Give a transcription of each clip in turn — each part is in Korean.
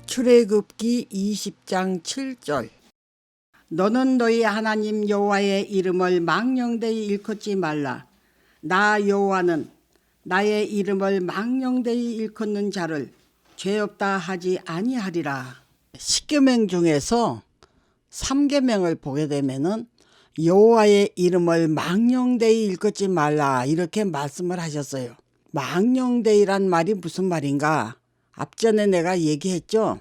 출애굽기 20장 7절. 너는 너희 하나님 여호와의 이름을 망령되이 일컫지 말라. 나 여호와는 나의 이름을 망령되이 일컫는 자를 죄 없다 하지 아니하리라. 10계명 중에서 3계명을 보게 되면은 여호와의 이름을 망령되이 일컫지 말라 이렇게 말씀을 하셨어요. 망령되이란 말이 무슨 말인가? 앞전에 내가 얘기했죠.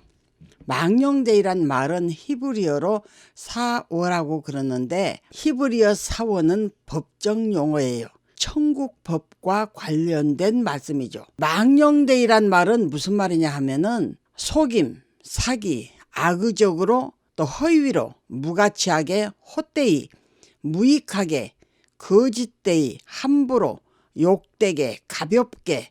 망령되이란 말은 히브리어로 사워라고 그러는데 히브리어 사워는 법정 용어예요. 천국 법과 관련된 말씀이죠. 망령되이란 말은 무슨 말이냐 하면은 속임, 사기, 악의적으로 또 허위로 무가치하게 헛되이, 무익하게, 거짓되이, 함부로, 욕되게, 가볍게,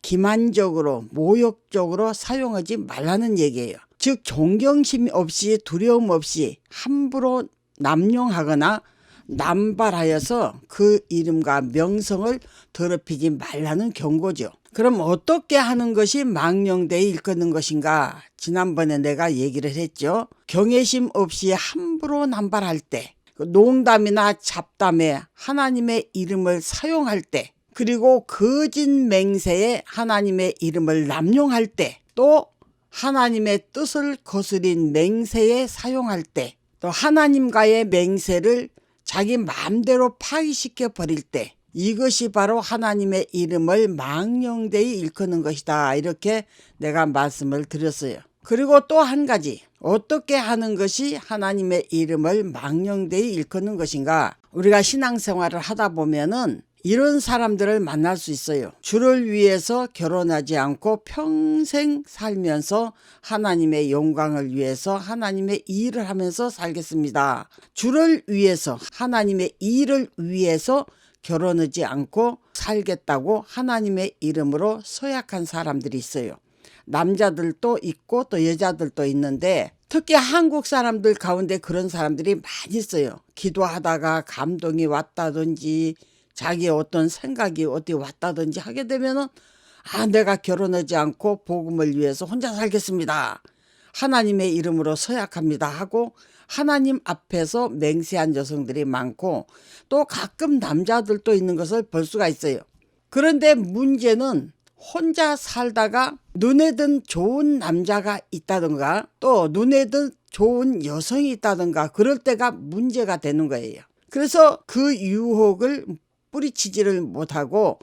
기만적으로, 모욕적으로 사용하지 말라는 얘기예요. 즉 존경심 없이 두려움 없이 함부로 남용하거나 남발하여서 그 이름과 명성을 더럽히지 말라는 경고죠. 그럼 어떻게 하는 것이 망령되이 일컫는 것인가? 지난번에 내가 얘기를 했죠. 경외심 없이 함부로 남발할 때, 농담이나 잡담에 하나님의 이름을 사용할 때, 그리고 거짓 맹세에 하나님의 이름을 남용할 때, 또 하나님의 뜻을 거스린 맹세에 사용할 때, 또 하나님과의 맹세를 자기 마음대로 파기시켜 버릴 때, 이것이 바로 하나님의 이름을 망령되이 일컫는 것이다. 이렇게 내가 말씀을 드렸어요. 그리고 또 한 가지, 어떻게 하는 것이 하나님의 이름을 망령되이 일컫는 것인가? 우리가 신앙생활을 하다 보면은 이런 사람들을 만날 수 있어요. 주를 위해서 결혼하지 않고 평생 살면서 하나님의 영광을 위해서 하나님의 일을 하면서 살겠습니다. 주를 위해서 하나님의 일을 위해서 결혼하지 않고 살겠다고 하나님의 이름으로 서약한 사람들이 있어요. 남자들도 있고 또 여자들도 있는데 특히 한국 사람들 가운데 그런 사람들이 많이 있어요. 기도하다가 감동이 왔다든지 자기의 어떤 생각이 어디 왔다든지 하게 되면은 내가 결혼하지 않고 복음을 위해서 혼자 살겠습니다. 하나님의 이름으로 서약합니다 하고 하나님 앞에서 맹세한 여성들이 많고 또 가끔 남자들도 있는 것을 볼 수가 있어요. 그런데 문제는 혼자 살다가 눈에 든 좋은 남자가 있다든가 또 눈에 든 좋은 여성이 있다든가 그럴 때가 문제가 되는 거예요. 그래서 그 유혹을 뿌리치지를 못하고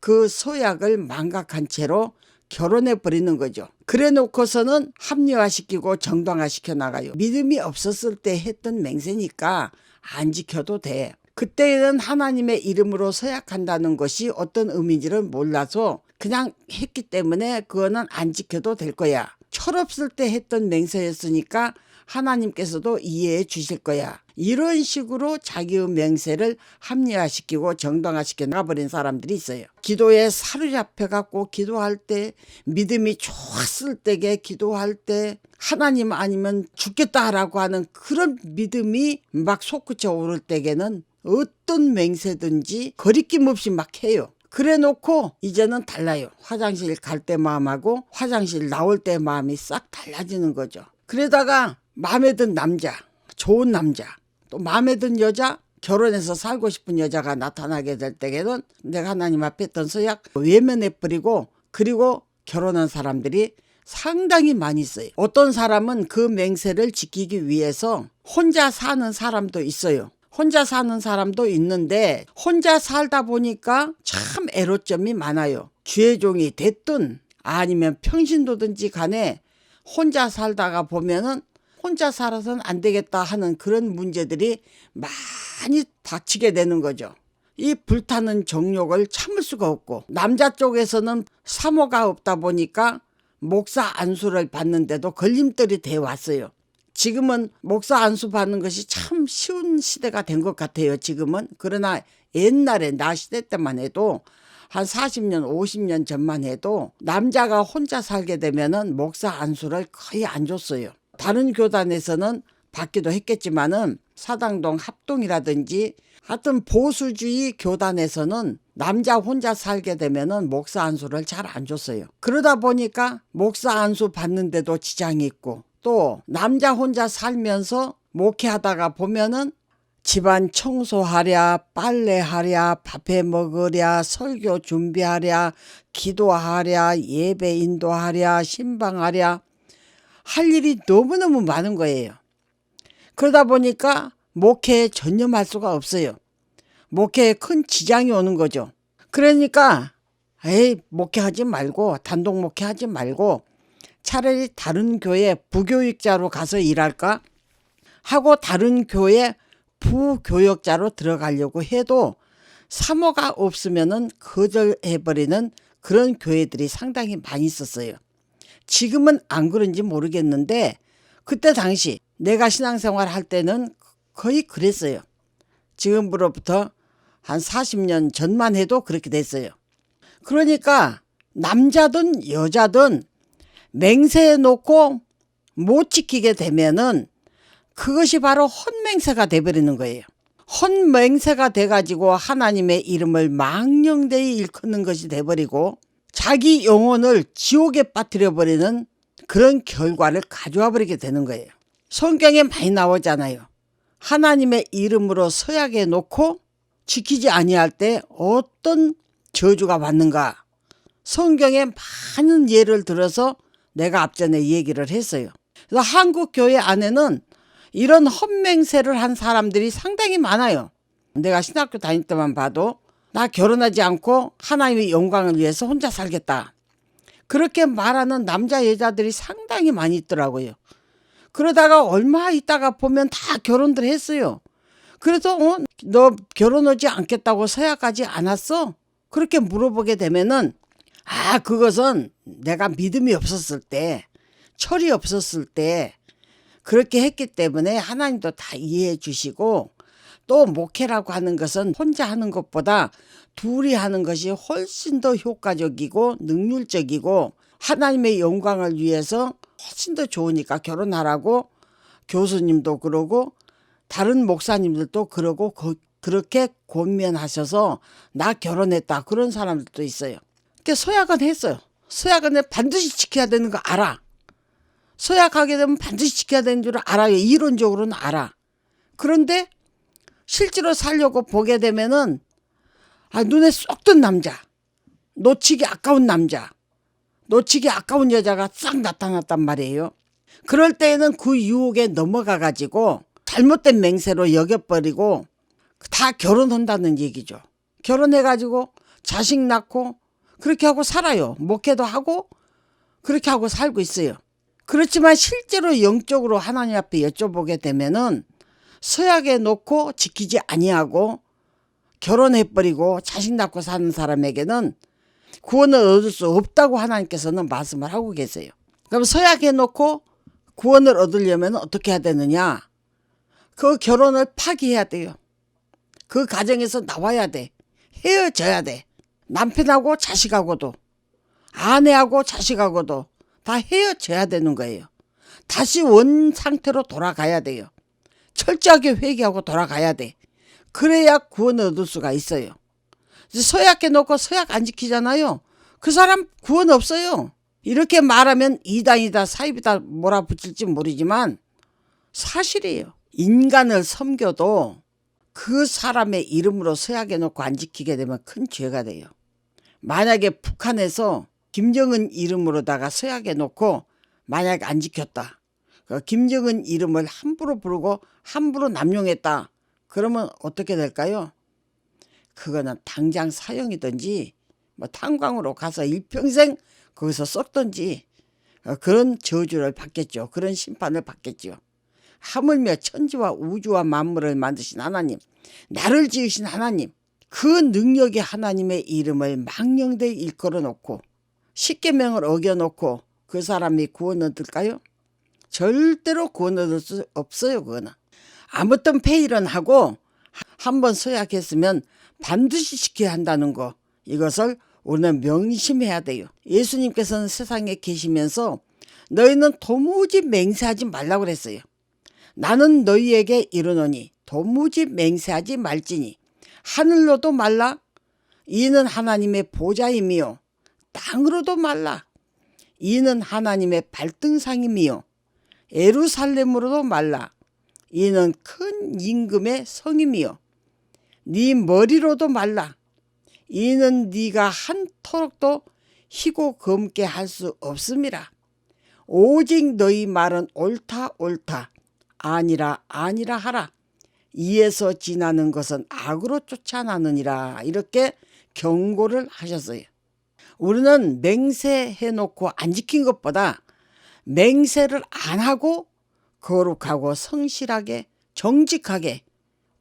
그 서약을 망각한 채로 결혼해 버리는 거죠. 그래 놓고서는 합리화시키고 정당화시켜 나가요. 믿음이 없었을 때 했던 맹세니까 안 지켜도 돼. 그때는 하나님의 이름으로 서약한다는 것이 어떤 의미인지를 몰라서 그냥 했기 때문에 그거는 안 지켜도 될 거야. 철없을 때 했던 맹세였으니까 하나님께서도 이해해 주실 거야. 이런 식으로 자기의 맹세를 합리화시키고 정당화시켜 나가버린 사람들이 있어요. 기도에 사로잡혀갖고 기도할 때 믿음이 좋았을 때에 기도할 때 하나님 아니면 죽겠다라고 하는 그런 믿음이 막 솟구쳐 오를 때에는 어떤 맹세든지 거리낌 없이 막 해요. 그래 놓고 이제는 달라요. 화장실 갈 때 마음하고 화장실 나올 때 마음이 싹 달라지는 거죠. 그러다가 마음에 든 남자, 좋은 남자, 또 마음에 든 여자, 결혼해서 살고 싶은 여자가 나타나게 될 때에는 내가 하나님 앞에 했던 서약 외면해버리고 그리고 결혼한 사람들이 상당히 많이 있어요. 어떤 사람은 그 맹세를 지키기 위해서 혼자 사는 사람도 있어요. 혼자 사는 사람도 있는데 혼자 살다 보니까 참 애로점이 많아요. 주의 종이 됐든 아니면 평신도든지 간에 혼자 살다가 보면은 혼자 살아서는 안 되겠다 하는 그런 문제들이 많이 닥치게 되는 거죠. 이 불타는 정욕을 참을 수가 없고 남자 쪽에서는 사모가 없다 보니까 목사 안수를 받는데도 걸림돌이 돼 왔어요. 지금은 목사 안수 받는 것이 참 쉬운 시대가 된 것 같아요. 지금은. 그러나 옛날에 나 시대 때만 해도 한 40년, 50년 전만 해도 남자가 혼자 살게 되면은 목사 안수를 거의 안 줬어요. 다른 교단에서는 받기도 했겠지만은 사당동 합동이라든지 하여튼 보수주의 교단에서는 남자 혼자 살게 되면은 목사 안수를 잘 안 줬어요. 그러다 보니까 목사 안수 받는데도 지장이 있고, 또 남자 혼자 살면서 목회하다가 보면은 집안 청소하랴, 빨래하랴, 밥해 먹으랴, 설교 준비하랴, 기도하랴, 예배 인도하랴, 신방하랴, 할 일이 너무너무 많은 거예요. 그러다 보니까 목회에 전념할 수가 없어요. 목회에 큰 지장이 오는 거죠. 그러니까 목회하지 말고, 단독 목회하지 말고 차라리 다른 교회 부교육자로 가서 일할까 하고 다른 교회 부교역자로 들어가려고 해도 사모가 없으면은 거절해버리는 그런 교회들이 상당히 많이 있었어요. 지금은 안 그런지 모르겠는데 그때 당시 내가 신앙생활 할 때는 거의 그랬어요. 지금으로부터 한 40년 전만 해도 그렇게 됐어요. 그러니까 남자든 여자든 맹세해 놓고 못 지키게 되면은 그것이 바로 헛맹세가 돼버리는 거예요. 헛맹세가 돼가지고 하나님의 이름을 망령되이 일컫는 것이 돼버리고 자기 영혼을 지옥에 빠뜨려버리는 그런 결과를 가져와 버리게 되는 거예요. 성경에 많이 나오잖아요. 하나님의 이름으로 서약해 놓고 지키지 아니할 때 어떤 저주가 받는가. 성경에 많은 예를 들어서 내가 앞전에 얘기를 했어요. 그래서 한국 교회 안에는 이런 헛맹세를 한 사람들이 상당히 많아요. 내가 신학교 다닐 때만 봐도 나 결혼하지 않고 하나님의 영광을 위해서 혼자 살겠다. 그렇게 말하는 남자 여자들이 상당히 많이 있더라고요. 그러다가 얼마 있다가 보면 다 결혼들 했어요. 그래서 너 결혼하지 않겠다고 서약하지 않았어? 그렇게 물어보게 되면은 그것은 내가 믿음이 없었을 때, 철이 없었을 때 그렇게 했기 때문에 하나님도 다 이해해 주시고, 또 목회라고 하는 것은 혼자 하는 것보다 둘이 하는 것이 훨씬 더 효과적이고 능률적이고 하나님의 영광을 위해서 훨씬 더 좋으니까 결혼하라고 교수님도 그러고 다른 목사님들도 그러고 그렇게 권면하셔서 나 결혼했다 그런 사람들도 있어요. 그러니까 서약은 했어요. 서약은 반드시 지켜야 되는 거 알아. 서약하게 되면 반드시 지켜야 되는 줄 알아요. 이론적으로는 알아. 그런데 실제로 살려고 보게 되면은 눈에 쏙 든 남자, 놓치기 아까운 남자, 놓치기 아까운 여자가 싹 나타났단 말이에요. 그럴 때에는 그 유혹에 넘어가 가지고 잘못된 맹세로 여겨버리고 다 결혼한다는 얘기죠. 결혼해 가지고 자식 낳고 그렇게 하고 살아요. 목회도 하고 그렇게 하고 살고 있어요. 그렇지만 실제로 영적으로 하나님 앞에 여쭤보게 되면은 서약해 놓고 지키지 아니하고 결혼해버리고 자식 낳고 사는 사람에게는 구원을 얻을 수 없다고 하나님께서는 말씀을 하고 계세요. 그럼 서약해 놓고 구원을 얻으려면 어떻게 해야 되느냐? 그 결혼을 파기해야 돼요. 그 가정에서 나와야 돼. 헤어져야 돼. 남편하고 자식하고도, 아내하고 자식하고도 다 헤어져야 되는 거예요. 다시 원 상태로 돌아가야 돼요. 철저하게 회개하고 돌아가야 돼. 그래야 구원을 얻을 수가 있어요. 서약해 놓고 서약 안 지키잖아요. 그 사람 구원 없어요. 이렇게 말하면 이단이다 사입이다 몰아붙일지 모르지만 사실이에요. 인간을 섬겨도 그 사람의 이름으로 서약해 놓고 안 지키게 되면 큰 죄가 돼요. 만약에 북한에서 김정은 이름으로다가 서약해 놓고 만약에 안 지켰다. 김정은 이름을 함부로 부르고 함부로 남용했다. 그러면 어떻게 될까요? 그거는 당장 사형이든지 탄광으로 가서 일평생 거기서 썩든지 그런 저주를 받겠죠. 그런 심판을 받겠죠. 하물며 천지와 우주와 만물을 만드신 하나님, 나를 지으신 하나님, 그 능력의 하나님의 이름을 망령되이 일컬어 놓고 십계명을 어겨놓고 그 사람이 구원 얻을까요? 절대로 구원 얻을 수 없어요. 그거는 아무튼 페일은 하고 한번 서약했으면 반드시 지켜야 한다는 거, 이것을 우리는 명심해야 돼요. 예수님께서는 세상에 계시면서 너희는 도무지 맹세하지 말라고 그랬어요. 나는 너희에게 이르노니 도무지 맹세하지 말지니 하늘로도 말라. 이는 하나님의 보좌임이요. 땅으로도 말라. 이는 하나님의 발등상임이요. 예루살렘으로도 말라. 이는 큰 임금의 성임이요. 네 머리로도 말라. 이는 네가 한토록도 희고 검게 할 수 없음이라. 오직 너희 말은 옳다 옳다 아니라 아니라 하라. 이에서 지나는 것은 악으로 쫓아나느니라. 이렇게 경고를 하셨어요. 우리는 맹세해놓고 안 지킨 것보다 맹세를 안 하고 거룩하고 성실하게 정직하게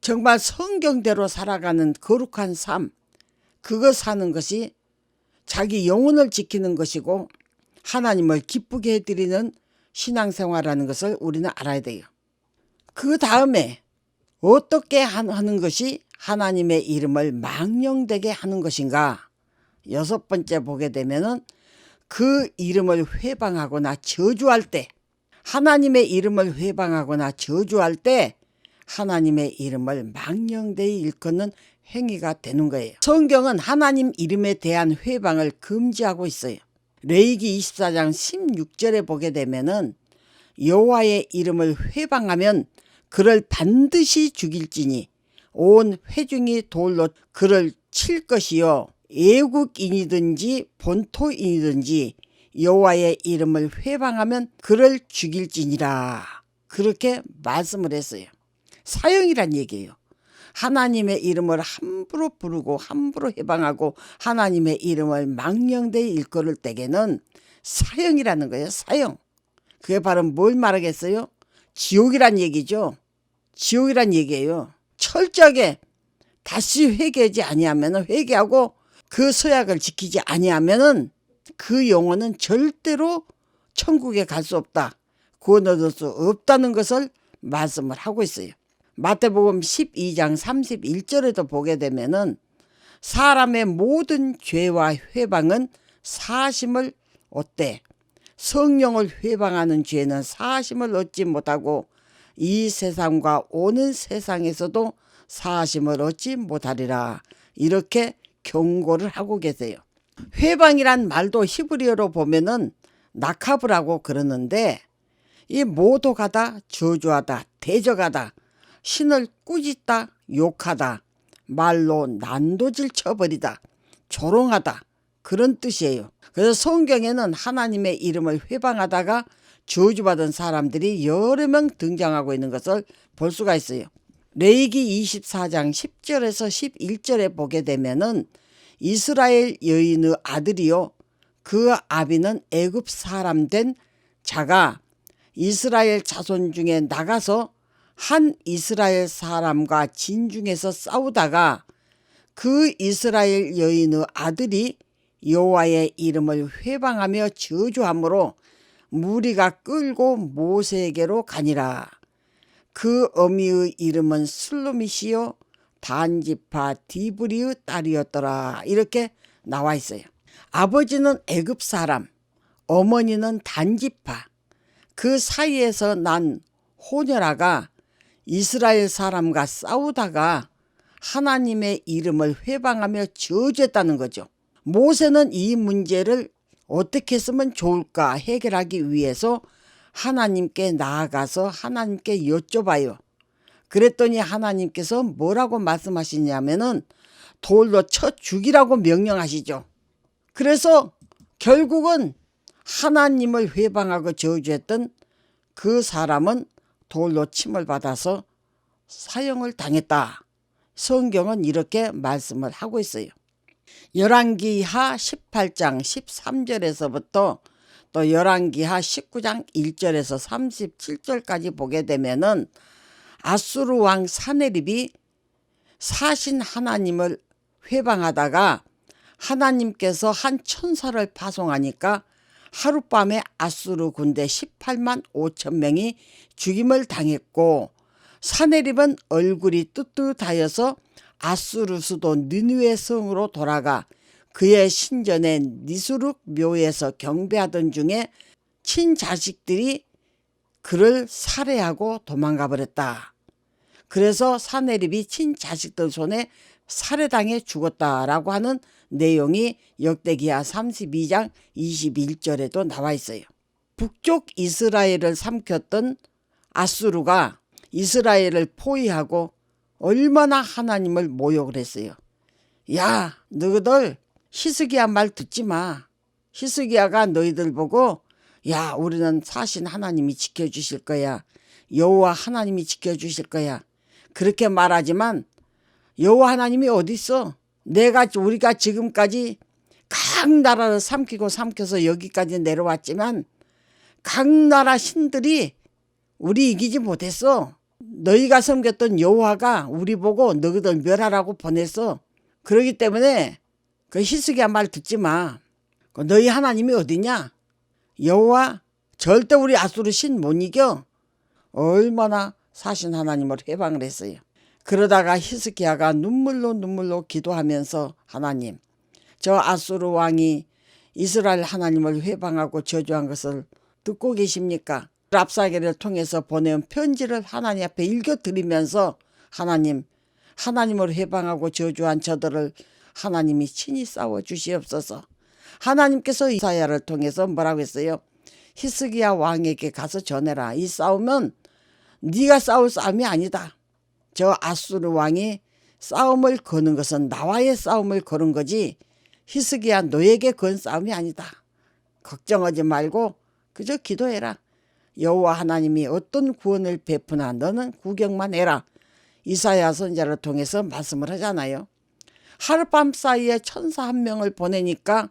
정말 성경대로 살아가는 거룩한 삶, 그거 사는 것이 자기 영혼을 지키는 것이고 하나님을 기쁘게 해드리는 신앙생활이라는 것을 우리는 알아야 돼요. 그 다음에 어떻게 하는 것이 하나님의 이름을 망령되게 하는 것인가? 6번째 보게 되면은 그 이름을 회방하거나 저주할 때, 하나님의 이름을 회방하거나 저주할 때 하나님의 이름을 망령되이 일컫는 행위가 되는 거예요. 성경은 하나님 이름에 대한 회방을 금지하고 있어요. 레위기 24장 16절에 보게 되면은 여호와의 이름을 회방하면 그를 반드시 죽일지니 온 회중이 돌로 그를 칠 것이요 애국인이든지 본토인이든지 여호와의 이름을 회방하면 그를 죽일지니라. 그렇게 말씀을 했어요. 사형이란 얘기예요. 하나님의 이름을 함부로 부르고 함부로 회방하고 하나님의 이름을 망령되이 일컬을 때에는 사형이라는 거예요. 사형. 그게 바로 뭘 말하겠어요? 지옥이란 얘기죠. 지옥이란 얘기예요. 철저하게 다시 회개하지 아니하면, 회개하고 그 서약을 지키지 아니하면은 그 영혼은 절대로 천국에 갈 수 없다, 구원 얻을 수 없다는 것을 말씀을 하고 있어요. 마태복음 12장 31절에도 보게 되면은 사람의 모든 죄와 회방은 사심을 얻되 성령을 회방하는 죄는 사심을 얻지 못하고 이 세상과 오는 세상에서도 사심을 얻지 못하리라. 이렇게 경고를 하고 계세요. 회방이란 말도 히브리어로 보면은 나카브라고 그러는데, 이 모독하다, 저주하다, 대적하다, 신을 꾸짖다, 욕하다, 말로 난도질 쳐버리다, 조롱하다, 그런 뜻이에요. 그래서 성경에는 하나님의 이름을 회방하다가 저주받은 사람들이 여러 명 등장하고 있는 것을 볼 수가 있어요. 레위기 24장 10절에서 11절에 보게 되면은 이스라엘 여인의 아들이요 그 아비는 애굽 사람 된 자가 이스라엘 자손 중에 나가서 한 이스라엘 사람과 진중에서 싸우다가 그 이스라엘 여인의 아들이 여호와의 이름을 회방하며 저주함으로 무리가 끌고 모세에게로 가니라. 그 어미의 이름은 슬로미시요 단지파 디브리의 딸이었더라. 이렇게 나와 있어요. 아버지는 애굽 사람, 어머니는 단지파, 그 사이에서 난 호녀라가 이스라엘 사람과 싸우다가 하나님의 이름을 회방하며 저주했다는 거죠. 모세는 이 문제를 어떻게 했으면 좋을까 해결하기 위해서 하나님께 나아가서 하나님께 여쭤봐요. 그랬더니 하나님께서 뭐라고 말씀하시냐면은 돌로 쳐 죽이라고 명령하시죠. 그래서 결국은 하나님을 회방하고 저주했던 그 사람은 돌로 침을 받아서 사형을 당했다. 성경은 이렇게 말씀을 하고 있어요. 열왕기하 18장 13절에서부터 또 열왕기하 19장 1절에서 37절까지 보게 되면은 아수르 왕 사네립이 사신 하나님을 회방하다가 하나님께서 한 천사를 파송하니까 하룻밤에 아수르 군대 18만 5천 명이 죽임을 당했고, 사네립은 얼굴이 뜨뜻하여서 아수르 수도 느느웨 성으로 돌아가 그의 신전의 니스룩 묘에서 경배하던 중에 친자식들이 그를 살해하고 도망가 버렸다. 그래서 사내립이 친자식들 손에 살해당해 죽었다라고 하는 내용이 역대기하 32장 21절에도 나와 있어요. 북쪽 이스라엘을 삼켰던 아수르가 이스라엘을 포위하고 얼마나 하나님을 모욕을 했어요. 야, 너희들 히스기야 말 듣지 마. 히스기야가 너희들 보고 야, 우리는 사신 하나님이 지켜주실 거야. 여호와 하나님이 지켜주실 거야. 그렇게 말하지만 여호와 하나님이 어디 있어? 우리가 지금까지 각 나라를 삼켜서 여기까지 내려왔지만 각 나라 신들이 우리 이기지 못했어. 너희가 섬겼던 여호와가 우리 보고 너희들 멸하라고 보냈어. 그러기 때문에 그 히스기야 말 듣지 마. 너희 하나님이 어디냐? 여호와 절대 우리 아수르 신 못 이겨. 얼마나 사신 하나님을 회방을 했어요. 그러다가 히스기야가 눈물로 기도하면서 하나님, 저 아수르 왕이 이스라엘 하나님을 회방하고 저주한 것을 듣고 계십니까? 랍사게를 통해서 보내온 편지를 하나님 앞에 읽어드리면서 하나님을 회방하고 저주한 저들을 하나님이 친히 싸워주시옵소서. 하나님께서 이사야를 통해서 뭐라고 했어요? 히스기야 왕에게 가서 전해라. 이 싸움은 네가 싸울 싸움이 아니다. 저 아수르 왕이 싸움을 거는 것은 나와의 싸움을 거는 거지 히스기야 너에게 건 싸움이 아니다. 걱정하지 말고 그저 기도해라. 여호와 하나님이 어떤 구원을 베푸나 너는 구경만 해라. 이사야 선지자를 통해서 말씀을 하잖아요. 하룻밤 사이에 천사 한 명을 보내니까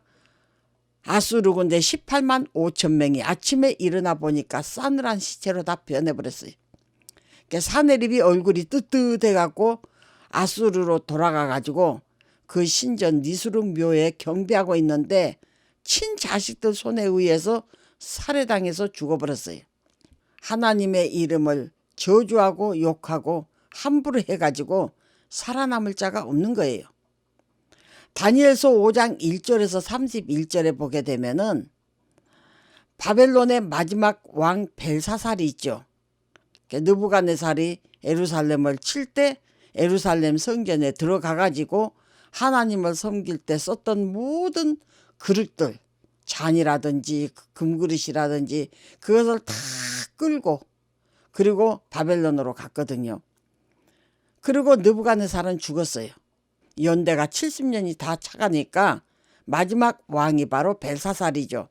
아수르 군대 18만 5천 명이 아침에 일어나 보니까 싸늘한 시체로 다 변해버렸어요. 사내립이 얼굴이 뜨뜻해갖고 아수르로 돌아가가지고 그 신전 니스룩 묘에 경배하고 있는데 친자식들 손에 의해서 살해당해서 죽어버렸어요. 하나님의 이름을 저주하고 욕하고 함부로 해가지고 살아남을 자가 없는 거예요. 다니엘서 5장 1절에서 31절에 보게 되면은 바벨론의 마지막 왕 벨사살이 있죠. 느부갓네살이 예루살렘을 칠 때 예루살렘 성전에 들어가가지고 하나님을 섬길 때 썼던 모든 그릇들, 잔이라든지 금그릇이라든지 그것을 다 끌고 그리고 바벨론으로 갔거든요. 그리고 느부갓네살은 죽었어요. 연대가 70년이 다 차가니까 마지막 왕이 바로 벨사살이죠.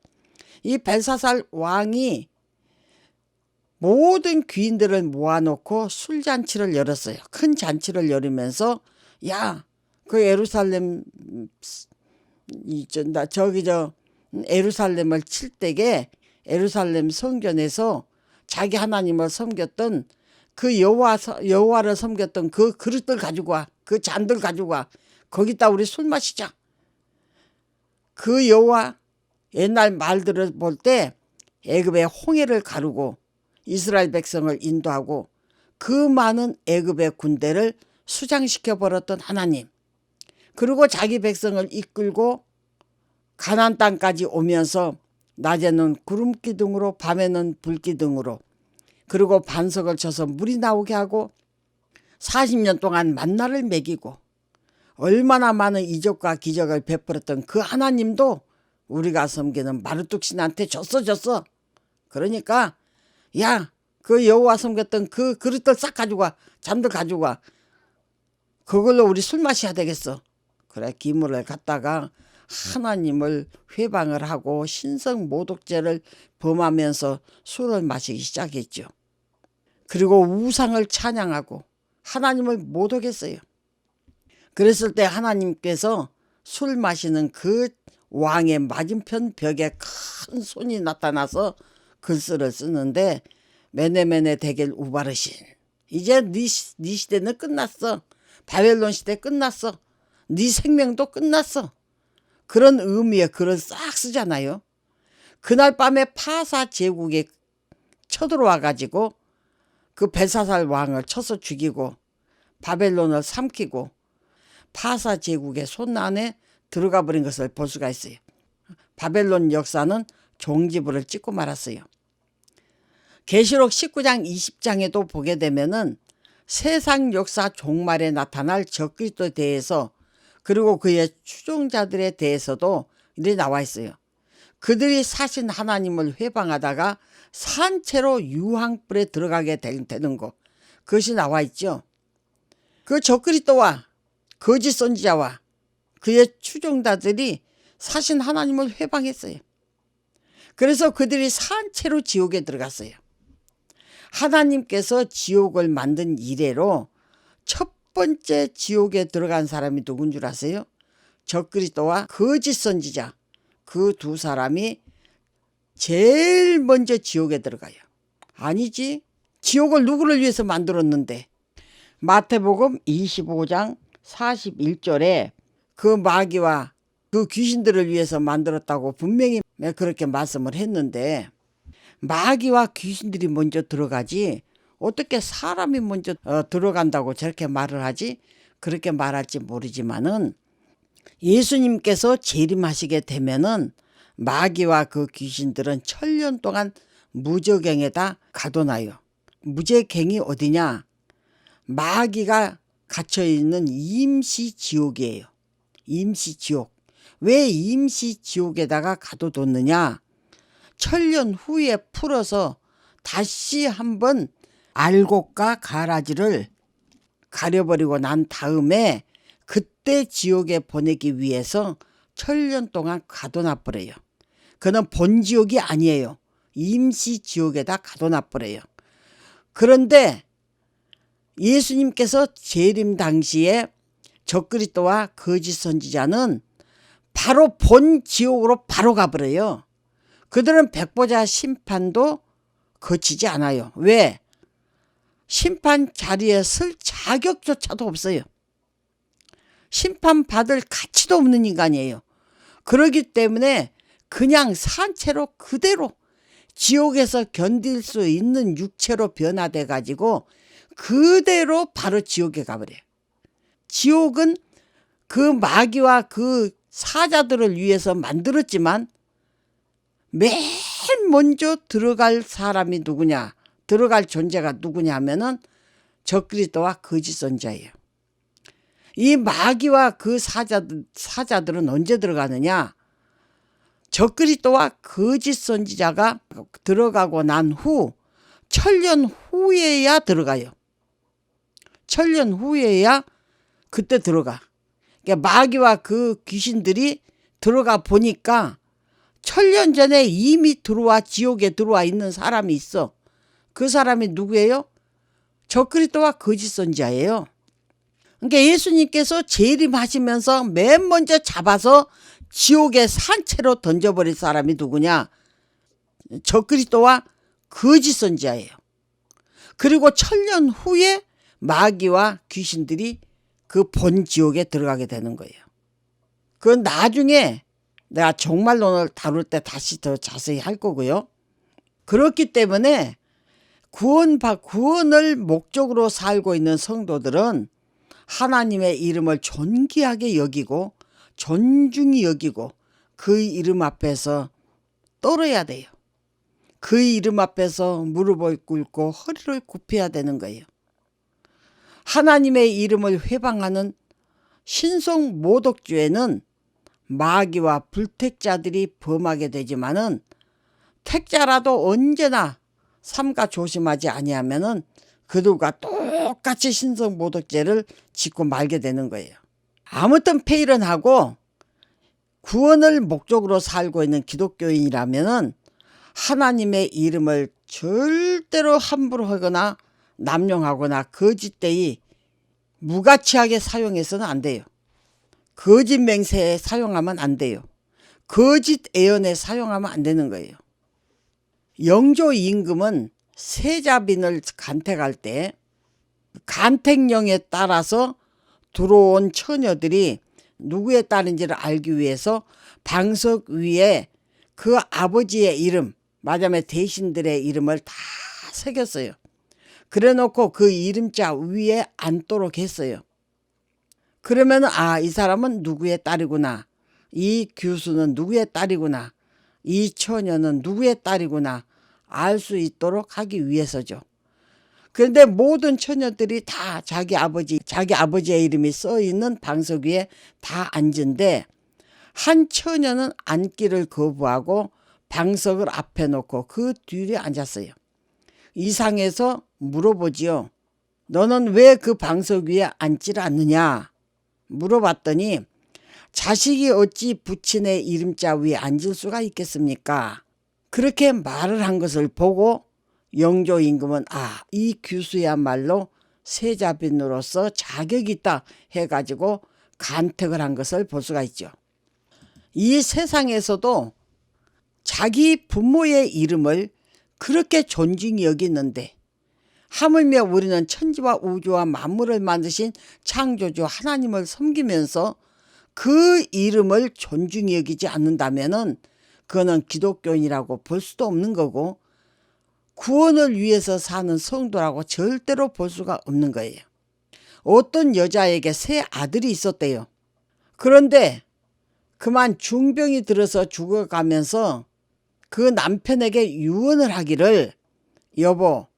이 벨사살 왕이 모든 귀인들을 모아놓고 술잔치를 열었어요. 큰 잔치를 열으면서 야, 그 예루살렘 예루살렘을 칠 때에 예루살렘 성전에서 자기 하나님을 섬겼던 그 여호와를 섬겼던 그 그릇들 가지고 와. 그 잔들 가지고 와. 거기다 우리 술 마시자. 그 여호와 옛날 말들을 볼 때 애굽의 홍해를 가르고 이스라엘 백성을 인도하고 그 많은 애굽의 군대를 수장시켜 버렸던 하나님. 그리고 자기 백성을 이끌고 가나안 땅까지 오면서 낮에는 구름 기둥으로 밤에는 불 기둥으로 그리고 반석을 쳐서 물이 나오게 하고 40년 동안 만나를 먹이고 얼마나 많은 이적과 기적을 베풀었던 그 하나님도 우리가 섬기는 마르뚝 신한테 졌어. 그러니까 야, 그 여호와 섬겼던 그 그릇들 싹 가지고 와. 잔들 가지고 와. 그걸로 우리 술 마셔야 되겠어. 그래 기물을 갖다가 하나님을 회방을 하고 신성 모독죄를 범하면서 술을 마시기 시작했죠. 그리고 우상을 찬양하고 하나님을 모독했어요. 그랬을 때 하나님께서 술 마시는 그 왕의 맞은편 벽에 큰 손이 나타나서 글씨를 쓰는데 메네메네 데겔 우바르신 이제 네 시대는 끝났어. 바벨론 시대 끝났어. 네 생명도 끝났어. 그런 의미의 글을 싹 쓰잖아요. 그날 밤에 파사 제국에 쳐들어와 가지고 그 벨사살 왕을 쳐서 죽이고 바벨론을 삼키고 파사 제국의 손 안에 들어가 버린 것을 볼 수가 있어요. 바벨론 역사는 종지부를 찍고 말았어요. 계시록 19장 20장에도 보게 되면은 세상 역사 종말에 나타날 적그리스도에 대해서 그리고 그의 추종자들에 대해서도 이렇게 나와 있어요. 그들이 사신 하나님을 회방하다가 산채로 유황불에 들어가게 되는 것, 그것이 나와 있죠. 그 적그리스도와 거짓 선지자와 그의 추종자들이 사신 하나님을 회방했어요. 그래서 그들이 산채로 지옥에 들어갔어요. 하나님께서 지옥을 만든 이래로 첫 번째 지옥에 들어간 사람이 누군 줄 아세요? 적그리스도와 거짓 선지자, 그 두 사람이 제일 먼저 지옥에 들어가요. 아니지, 지옥을 누구를 위해서 만들었는데. 마태복음 25장 41절에 그 마귀와 그 귀신들을 위해서 만들었다고 분명히 그렇게 말씀을 했는데, 마귀와 귀신들이 먼저 들어가지 어떻게 사람이 먼저 들어간다고 저렇게 말을 하지? 그렇게 말할지 모르지만은 예수님께서 재림하시게 되면은 마귀와 그 귀신들은 천년 동안 무저갱에다 가둬놔요. 무저갱이 어디냐? 마귀가 갇혀있는 임시지옥이에요. 임시지옥. 왜 임시지옥에다가 가둬뒀느냐? 천년 후에 풀어서 다시 한번 알곡과 가라지를 가려버리고 난 다음에 그때 지옥에 보내기 위해서 천년 동안 가둬놔버려요. 그는 본지옥이 아니에요. 임시지옥에다 가둬놔버려요. 그런데 예수님께서 재림 당시에 적그리스도와 거짓 선지자는 바로 본지옥으로 바로 가버려요. 그들은 백보자 심판도 거치지 않아요. 왜? 심판 자리에 설 자격조차도 없어요. 심판받을 가치도 없는 인간이에요. 그렇기 때문에 그냥 산채로 그대로 지옥에서 견딜 수 있는 육체로 변화돼 가지고 그대로 바로 지옥에 가버려요. 지옥은 그 마귀와 그 사자들을 위해서 만들었지만 맨 먼저 들어갈 사람이 누구냐, 들어갈 존재가 누구냐 하면은 적그리스도와 거짓 선지자예요. 이 마귀와 그 사자들은 언제 들어가느냐? 적그리스도와 거짓 선지자가 들어가고 난 후 천년 후에야 들어가요. 천년 후에야 그때 들어가. 그러니까 마귀와 그 귀신들이 들어가 보니까 천년 전에 이미 들어와 지옥에 들어와 있는 사람이 있어. 그 사람이 누구예요? 적그리스도와 거짓 선지자예요. 그러니까 예수님께서 재림하시면서 맨 먼저 잡아서 지옥의 산채로 던져버릴 사람이 누구냐? 적그리스도와 거짓 선지자예요. 그리고 천년 후에 마귀와 귀신들이 그 본지옥에 들어가게 되는 거예요. 그건 나중에 내가 종말론을 다룰 때 다시 더 자세히 할 거고요. 그렇기 때문에 구원을 목적으로 살고 있는 성도들은 하나님의 이름을 존귀하게 여기고 존중히 여기고 그 이름 앞에서 떨어야 돼요. 그 이름 앞에서 무릎을 꿇고 허리를 굽혀야 되는 거예요. 하나님의 이름을 회방하는 신성 모독죄는 마귀와 불택자들이 범하게 되지만은 택자라도 언제나 삼가 조심하지 아니하면은 그들과 똑같이 신성 모독죄를 짓고 말게 되는 거예요. 아무튼 페일은 하고 구원을 목적으로 살고 있는 기독교인이라면은 하나님의 이름을 절대로 함부로 하거나 남용하거나 거짓되이 무가치하게 사용해서는 안 돼요. 거짓 맹세에 사용하면 안 돼요. 거짓 애언에 사용하면 안 되는 거예요. 영조 임금은 세자빈을 간택할 때 간택령에 따라서 들어온 처녀들이 누구의 딸인지를 알기 위해서 방석 위에 그 아버지의 이름, 말하자면 대신들의 이름을 다 새겼어요. 그래 놓고 그 이름자 위에 앉도록 했어요. 그러면 이 사람은 누구의 딸이구나. 이 교수는 누구의 딸이구나, 이 처녀는 누구의 딸이구나 알 수 있도록 하기 위해서죠. 그런데 모든 처녀들이 다 자기 아버지의 이름이 써 있는 방석 위에 다 앉은데 한 처녀는 앉기를 거부하고 방석을 앞에 놓고 그 뒤에 앉았어요. 이상해서 물어보지요. 너는 왜 그 방석 위에 앉지를 않느냐 물어봤더니 자식이 어찌 부친의 이름자 위에 앉을 수가 있겠습니까? 그렇게 말을 한 것을 보고 영조 임금은 이 규수야말로 세자빈으로서 자격이 있다 해가지고 간택을 한 것을 볼 수가 있죠. 이 세상에서도 자기 부모의 이름을 그렇게 존중히 여기는데 하물며 우리는 천지와 우주와 만물을 만드신 창조주 하나님을 섬기면서 그 이름을 존중히 여기지 않는다면은 그거는 기독교인이라고 볼 수도 없는 거고 구원을 위해서 사는 성도라고 절대로 볼 수가 없는 거예요. 어떤 여자에게 세 아들이 있었대요. 그런데 그만 중병이 들어서 죽어가면서 그 남편에게 유언을 하기를 여보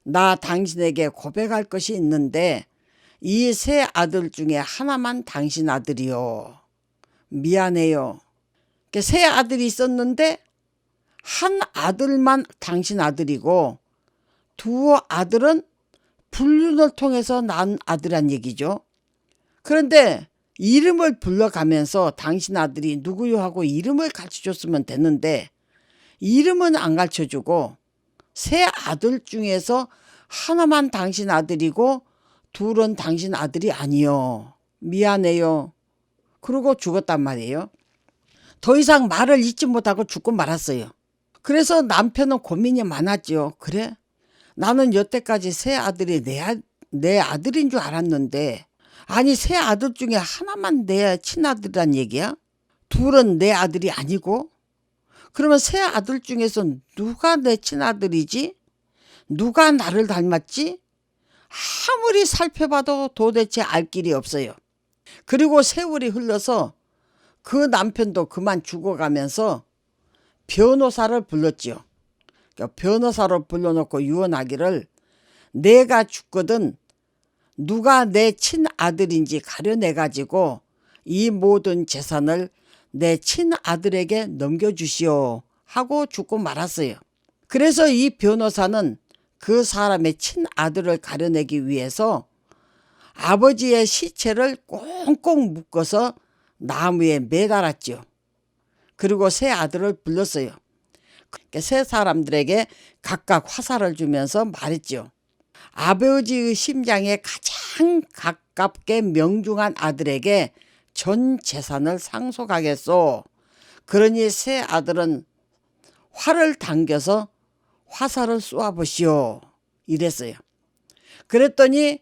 나 당신에게 고백할 것이 있는데 이 세 아들 중에 하나만 당신 아들이요. 미안해요. 세 아들이 있었는데 한 아들만 당신 아들이고 두 아들은 불륜을 통해서 낳은 아들란 얘기죠. 그런데 이름을 불러가면서 당신 아들이 누구요 하고 이름을 가르쳐줬으면 됐는데 이름은 안 가르쳐주고 세 아들 중에서 하나만 당신 아들이고 둘은 당신 아들이 아니요. 미안해요. 그러고 죽었단 말이에요. 더 이상 말을 잇지 못하고 죽고 말았어요. 그래서 남편은 고민이 많았죠. 그래? 나는 여태까지 세 아들이 내 아들인 줄 알았는데 아니 세 아들 중에 하나만 내 친아들이란 얘기야? 둘은 내 아들이 아니고? 그러면 세 아들 중에서 누가 내 친아들이지? 누가 나를 닮았지? 아무리 살펴봐도 도대체 알 길이 없어요. 그리고 세월이 흘러서 그 남편도 그만 죽어가면서 변호사를 불렀지요. 변호사로 불러놓고 유언하기를 내가 죽거든 누가 내 친아들인지 가려내가지고 이 모든 재산을 내 친아들에게 넘겨주시오 하고 죽고 말았어요. 그래서 이 변호사는 그 사람의 친아들을 가려내기 위해서 아버지의 시체를 꽁꽁 묶어서 나무에 매달았죠. 그리고 세 아들을 불렀어요. 세 사람들에게 각각 화살을 주면서 말했죠. 아버지의 심장에 가장 가깝게 명중한 아들에게 전 재산을 상속하겠소. 그러니 세 아들은 활을 당겨서 화살을 쏘아보시오. 이랬어요. 그랬더니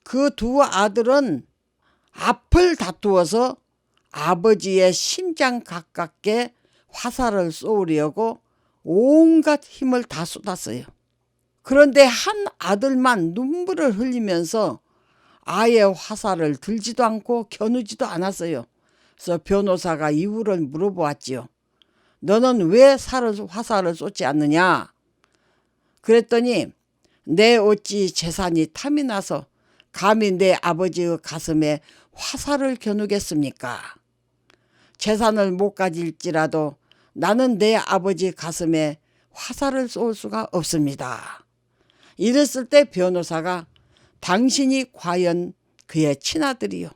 그 두 아들은 앞을 다투어서 아버지의 심장 가깝게 화살을 쏘으려고 온갖 힘을 다 쏟았어요. 그런데 한 아들만 눈물을 흘리면서 아예 화살을 들지도 않고 겨누지도 않았어요. 그래서 변호사가 이유를 물어보았지요. 너는 왜 화살을 쏘지 않느냐? 그랬더니 내 어찌 재산이 탐이 나서 감히 내 아버지의 가슴에 화살을 겨누겠습니까? 재산을 못 가질지라도 나는 내 아버지 가슴에 화살을 쏠 수가 없습니다. 이랬을 때 변호사가 당신이 과연 그의 친아들이요.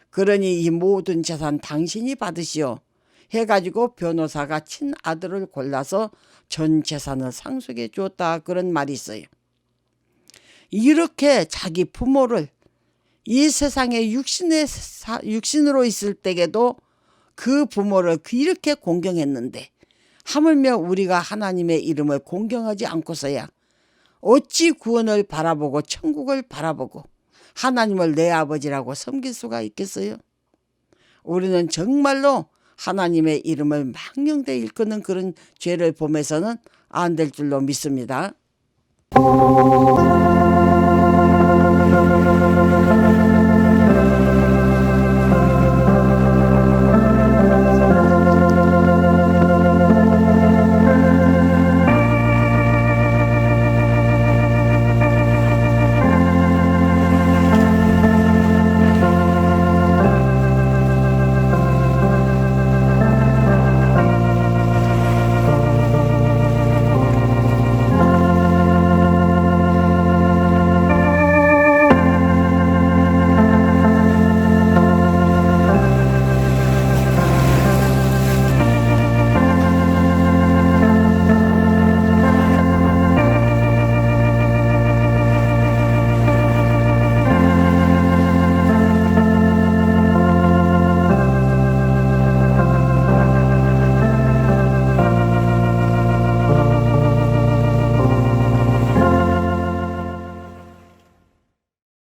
그러니 이 모든 재산 당신이 받으시오. 해가지고 변호사가 친아들을 골라서 전 재산을 상속해 주었다. 그런 말이 있어요. 이렇게 자기 부모를 이 세상에 육신으로 있을 때에도 그 부모를 이렇게 공경했는데 하물며 우리가 하나님의 이름을 공경하지 않고서야 어찌 구원을 바라보고 천국을 바라보고 하나님을 내 아버지라고 섬길 수가 있겠어요? 우리는 정말로 하나님의 이름을 망령되이 일컫는 그런 죄를 범해서는 안 될 줄로 믿습니다.